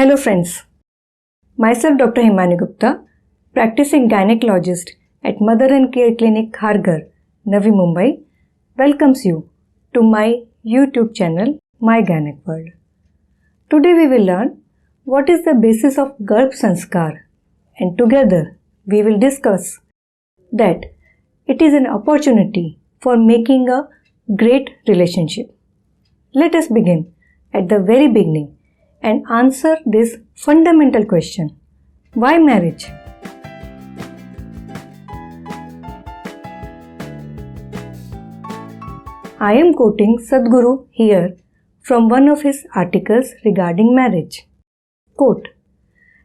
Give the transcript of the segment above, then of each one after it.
Hello friends, myself Dr. Himani Gupta, practicing gynecologist at Mother and Care Clinic Kharghar, Navi Mumbai, welcomes you to my YouTube channel My Gynec World. Today we will learn what is the basis of Garbh Sanskar, and together we will discuss that it is an opportunity for making a great relationship. Let us begin at the very beginning and answer this fundamental question: why marriage? I am quoting Sadhguru here from one of his articles regarding marriage. Quote,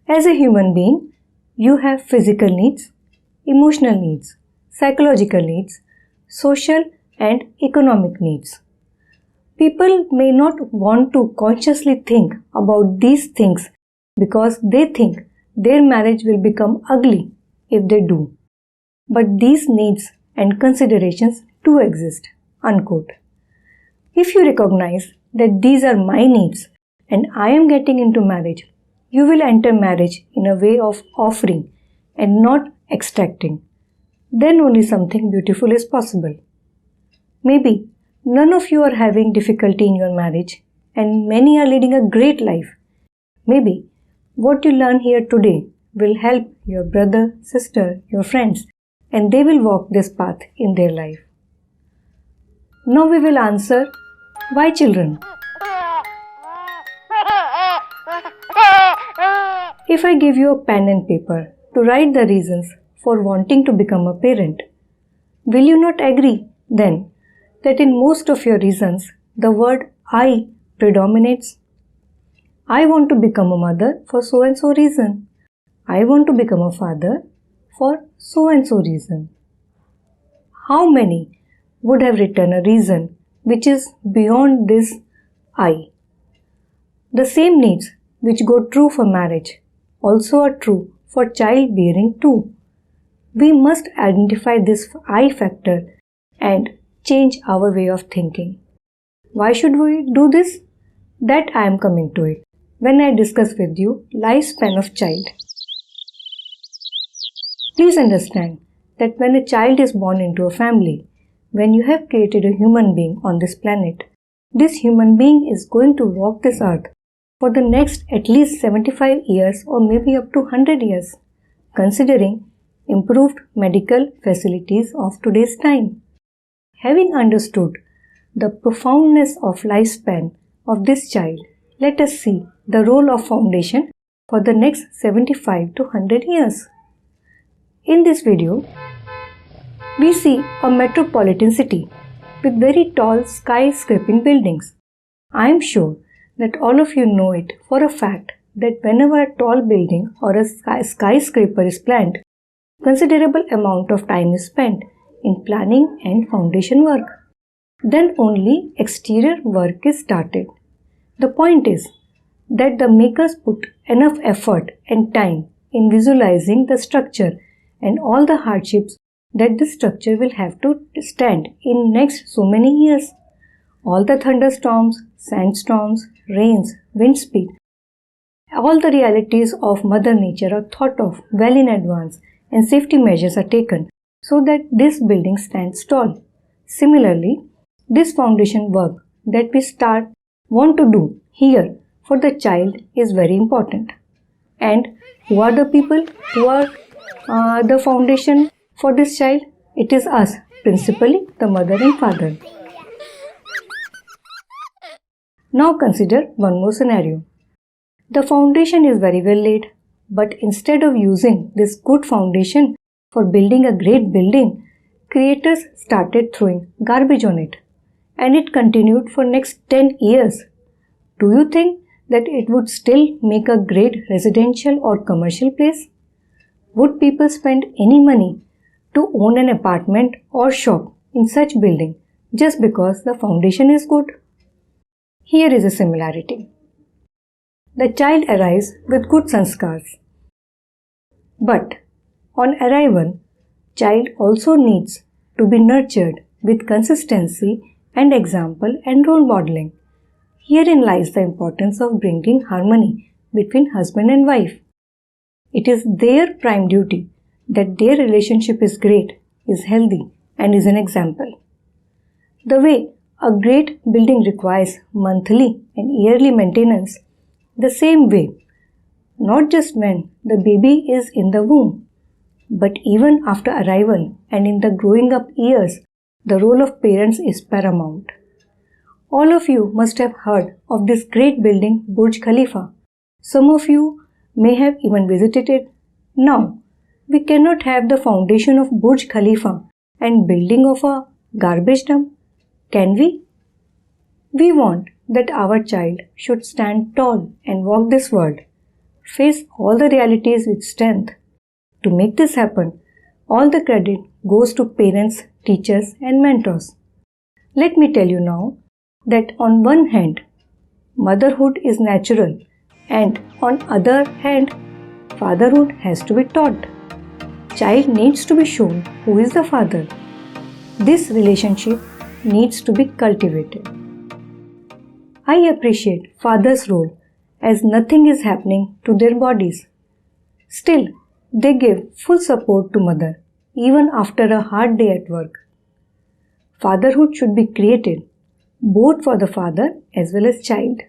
as a human being, you have physical needs, emotional needs, psychological needs, social and economic needs. People may not want to consciously think about these things because they think their marriage will become ugly if they do. But these needs and considerations do exist. Unquote. If you recognize that these are my needs and I am getting into marriage, you will enter marriage in a way of offering and not extracting. Then only something beautiful is possible. Maybe none of you are having difficulty in your marriage and many are leading a great life. Maybe what you learn here today will help your brother, sister, your friends, and they will walk this path in their life. Now we will answer, why children? If I give you a pen and paper to write the reasons for wanting to become a parent, will you not agree then that in most of your reasons the word I predominates? I want to become a mother for so and so reason. I want to become a father for so and so reason. How many would have written a reason which is beyond this I? The same needs which go true for marriage also are true for childbearing too. We must identify this I factor and change our way of thinking. Why should we do this? That I am coming to it when I discuss with you lifespan of child. Please understand that when a child is born into a family, when you have created a human being on this planet, this human being is going to walk this earth for the next at least 75 years or maybe up to 100 years, considering improved medical facilities of today's time. Having understood the profoundness of lifespan of this child, let us see the role of foundation for the next 75 to 100 years. In this video, we see a metropolitan city with very tall skyscraping buildings. I am sure that all of you know it for a fact that whenever a tall building or a skyscraper is planned, considerable amount of time is spent in planning and foundation work. Then only exterior work is started. The point is that the makers put enough effort and time in visualizing the structure and all the hardships that this structure will have to stand in next so many years. All the thunderstorms, sandstorms, rains, wind speed, all the realities of Mother Nature are thought of well in advance and safety measures are taken so that this building stands tall. Similarly, this foundation work that we want to do here for the child is very important. And who are the people who are the foundation for this child? It is us, principally the mother and father. Now consider one more scenario. The foundation is very well laid, but instead of using this good foundation for building a great building, creators started throwing garbage on it, and it continued for next 10 years. Do you think that it would still make a great residential or commercial place? Would people spend any money to own an apartment or shop in such building just because the foundation is good? Here is a similarity. The child arrives with good sanskars. But on arrival, child also needs to be nurtured with consistency and example and role modeling. Herein lies the importance of bringing harmony between husband and wife. It is their prime duty that their relationship is great, is healthy, and is an example. The way a great building requires monthly and yearly maintenance, the same way, not just when the baby is in the womb, but even after arrival and in the growing up years, the role of parents is paramount. All of you must have heard of this great building Burj Khalifa. Some of you may have even visited it. Now, we cannot have the foundation of Burj Khalifa and building of a garbage dump, can we? We want that our child should stand tall and walk this world, face all the realities with strength. To make this happen, all the credit goes to parents, teachers, and mentors. Let me tell you now that on one hand, motherhood is natural, and on other hand, fatherhood has to be taught. Child needs to be shown who is the father. This relationship needs to be cultivated. I appreciate father's role as nothing is happening to their bodies. Still, they give full support to mother even after a hard day at work. Fatherhood should be created both for the father as well as child.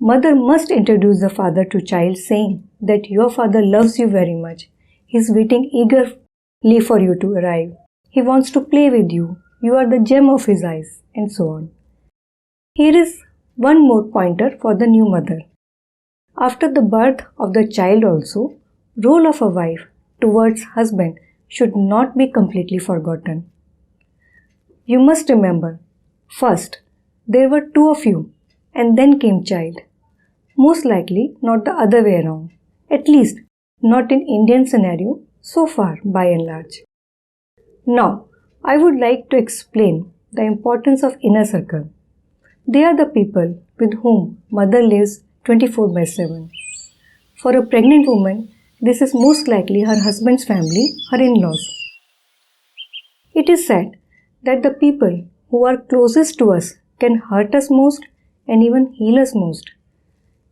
Mother must introduce the father to child saying that your father loves you very much. He is waiting eagerly for you to arrive. He wants to play with you. You are the gem of his eyes, and so on. Here is one more pointer for the new mother. After the birth of the child also, role of a wife towards husband should not be completely forgotten. You must remember, first, there were two of you, and then came child. Most likely not the other way around, at least not in Indian scenario so far by and large. Now, I would like to explain the importance of inner circle. They are the people with whom mother lives 24/7. For a pregnant woman, this is most likely her husband's family, her in-laws. It is said that the people who are closest to us can hurt us most and even heal us most.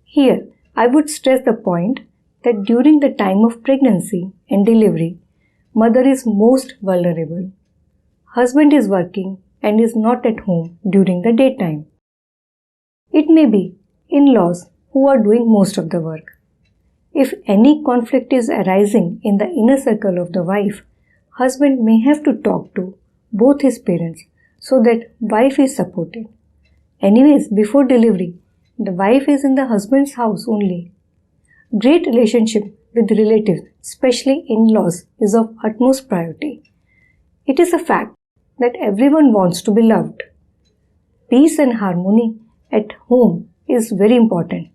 Here, I would stress the point that during the time of pregnancy and delivery, mother is most vulnerable. Husband is working and is not at home during the daytime. It may be in-laws who are doing most of the work. If any conflict is arising in the inner circle of the wife, husband may have to talk to both his parents so that wife is supported. Anyways, before delivery, the wife is in the husband's house only. Great relationship with relatives, especially in-laws, is of utmost priority. It is a fact that everyone wants to be loved. Peace and harmony at home is very important.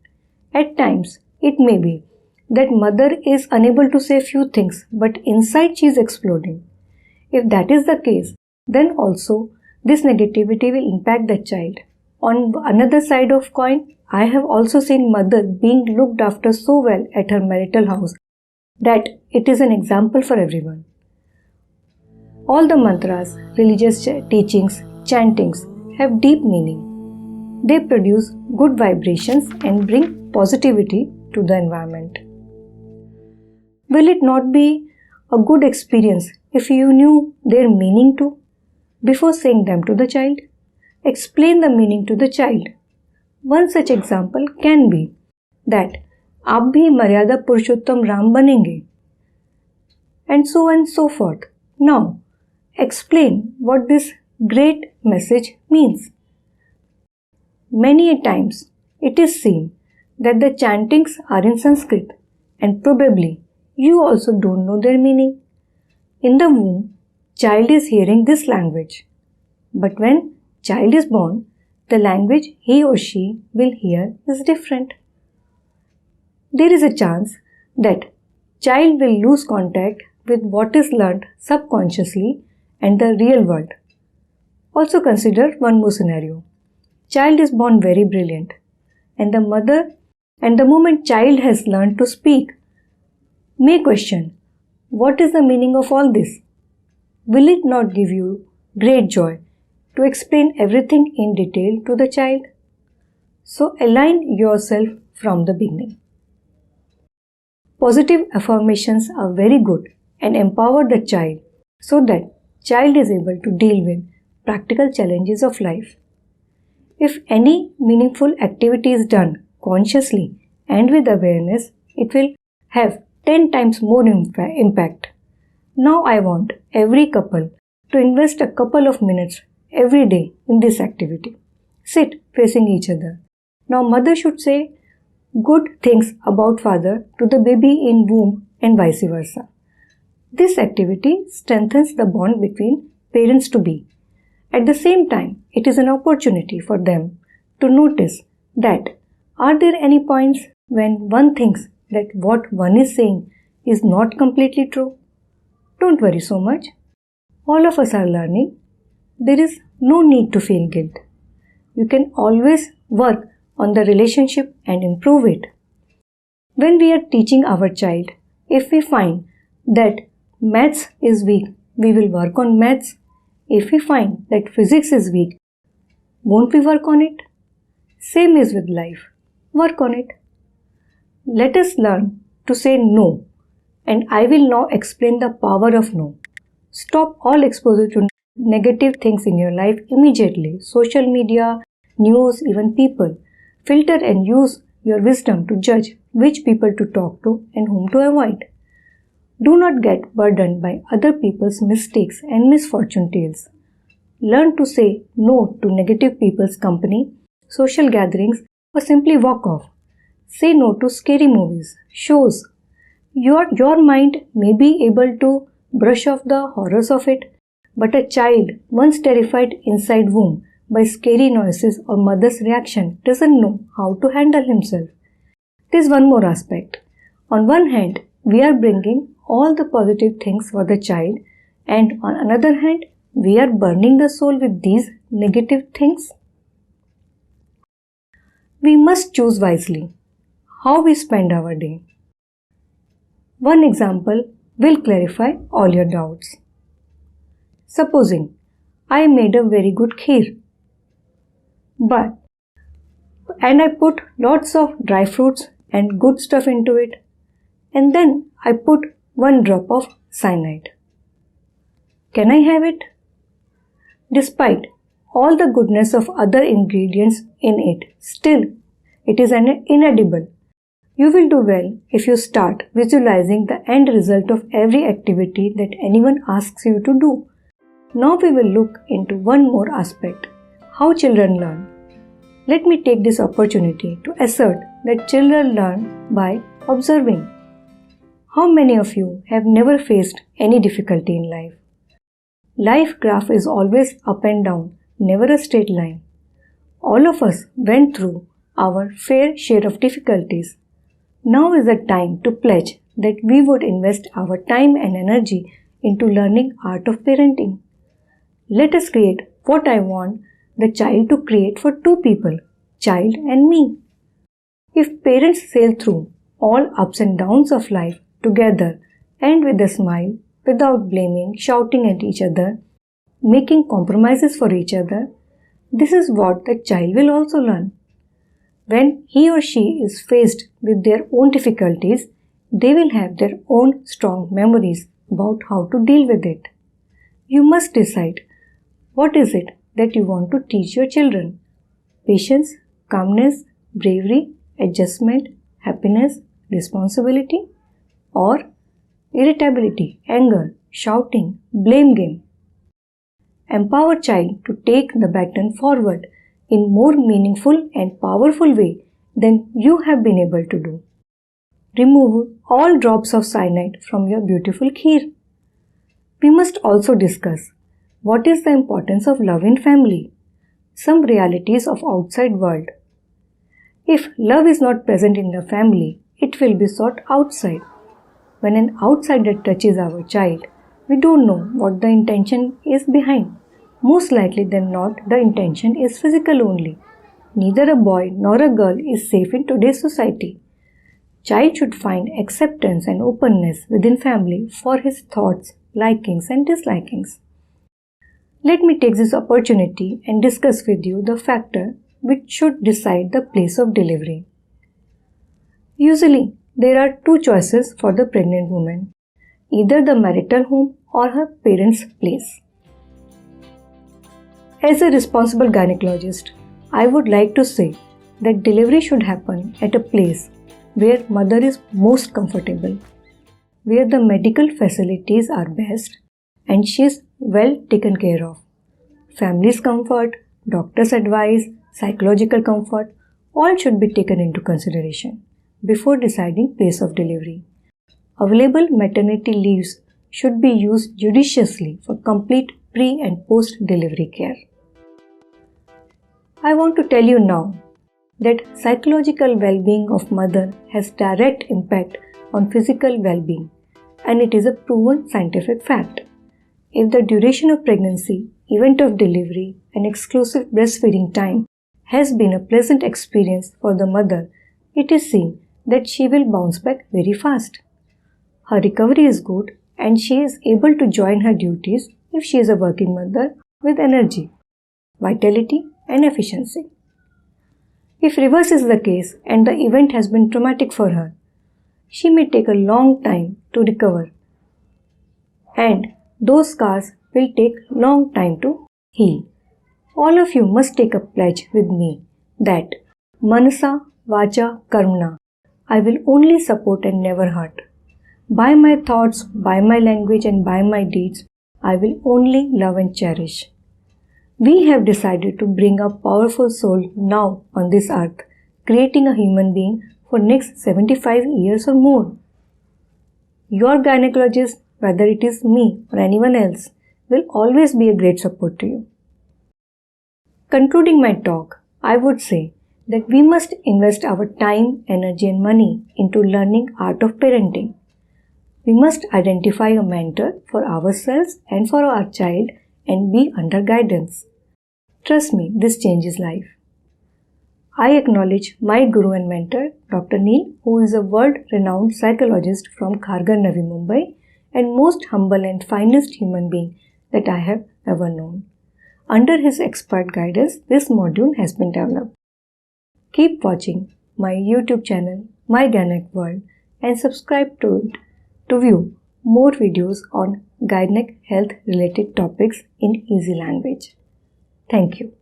At times, it may be that mother is unable to say few things, but inside she is exploding. If that is the case, then also this negativity will impact the child. On another side of coin, I have also seen mother being looked after so well at her marital house that it is an example for everyone. All the mantras, religious teachings, chantings have deep meaning. They produce good vibrations and bring positivity to the environment. Will it not be a good experience if you knew their meaning too? Before saying them to the child, explain the meaning to the child. One such example can be that आप भी मर्यादा पुरुषोत्तम राम बनेंगे, and so on and so forth. Now, explain what this great message means. Many a times it is seen that the chantings are in Sanskrit and probably you also don't know their meaning. In the womb, child is hearing this language. But when child is born, the language he or she will hear is different. There is a chance that child will lose contact with what is learnt subconsciously and the real world. Also consider one more scenario. Child is born very brilliant and the moment child has learned to speak, may question, what is the meaning of all this? Will it not give you great joy to explain everything in detail to the child? So align yourself from the beginning. Positive affirmations are very good and empower the child so that child is able to deal with practical challenges of life. If any meaningful activity is done consciously and with awareness, it will have 10 times more impact. Now I want every couple to invest a couple of minutes every day in this activity. Sit facing each other. Now mother should say good things about father to the baby in womb and vice versa. This activity strengthens the bond between parents to be. At the same time, it is an opportunity for them to notice that are there any points when one thinks that what one is saying is not completely true? Don't worry so much. All of us are learning. There is no need to feel guilt. You can always work on the relationship and improve it. When we are teaching our child, if we find that maths is weak, we will work on maths. If we find that physics is weak, won't we work on it? Same is with life. Work on it. Let us learn to say no, and I will now explain the power of no. Stop all exposure to negative things in your life immediately. Social media, news, even people. Filter and use your wisdom to judge which people to talk to and whom to avoid. Do not get burdened by other people's mistakes and misfortune tales. Learn to say no to negative people's company, social gatherings, or simply walk off. Say no to scary movies, shows. Your mind may be able to brush off the horrors of it, but a child once terrified inside womb by scary noises or mother's reaction doesn't know how to handle himself. There is one more aspect. On one hand, we are bringing all the positive things for the child, and on another hand, we are burning the soul with these negative things. We must choose wisely how we spend our day. One example will clarify all your doubts. Supposing I made a very good kheer, and I put lots of dry fruits and good stuff into it, and then I put one drop of cyanide. Can I have it? Despite all the goodness of other ingredients in it, still it is inedible. You will do well if you start visualizing the end result of every activity that anyone asks you to do. Now we will look into one more aspect, how children learn. Let me take this opportunity to assert that children learn by observing. How many of you have never faced any difficulty in life? Life graph is always up and down, never a straight line. All of us went through our fair share of difficulties. Now is the time to pledge that we would invest our time and energy into learning art of parenting. Let us create what I want the child to create for two people, child and me. If parents sail through all ups and downs of life together and with a smile, without blaming, shouting at each other, making compromises for each other, this is what the child will also learn. When he or she is faced with their own difficulties, they will have their own strong memories about how to deal with it. You must decide what is it that you want to teach your children. Patience, calmness, bravery, adjustment, happiness, responsibility, or irritability, anger, shouting, blame game. Empower child to take the baton forward in more meaningful and powerful way than you have been able to do. Remove all drops of cyanide from your beautiful kheer. We must also discuss what is the importance of love in family, some realities of outside world. If love is not present in the family, it will be sought outside. When an outsider touches our child, we don't know what the intention is behind. Most likely than not, the intention is physical only. Neither a boy nor a girl is safe in today's society. Child should find acceptance and openness within family for his thoughts, likings and dislikings. Let me take this opportunity and discuss with you the factor which should decide the place of delivery. Usually, There are two choices for the pregnant woman, either the marital home or her parents' place. As a responsible gynecologist, I would like to say that delivery should happen at a place where mother is most comfortable, where the medical facilities are best and she is well taken care of. Family's comfort, doctor's advice, psychological comfort, all should be taken into consideration before deciding place of delivery. Available maternity leaves should be used judiciously for complete pre and post delivery care. I want to tell you now that psychological well-being of mother has direct impact on physical well-being, and it is a proven scientific fact. If the duration of pregnancy, event of delivery, and exclusive breastfeeding time has been a pleasant experience for the mother, it is seen that she will bounce back very fast. Her recovery is good and she is able to join her duties if she is a working mother with energy, vitality, and efficiency. If reverse is the case and the event has been traumatic for her, she may take a long time to recover and those scars will take long time to heal. All of you must take a pledge with me that Manasa Vacha Karmana, I will only support and never hurt. By my thoughts, by my language and by my deeds, I will only love and cherish. We have decided to bring a powerful soul now on this earth, creating a human being for next 75 years or more. Your gynecologist, whether it is me or anyone else, will always be a great support to you. Concluding my talk, I would say that we must invest our time, energy and money into learning art of parenting. We must identify a mentor for ourselves and for our child and be under guidance. Trust me, this changes life. I acknowledge my guru and mentor, Dr. Neil, who is a world-renowned psychologist from Kharghar, Navi Mumbai, and most humble and finest human being that I have ever known. Under his expert guidance, this module has been developed. Keep watching my YouTube channel, My Gynec World, and subscribe to it to view more videos on gynec health related topics in easy language. Thank you.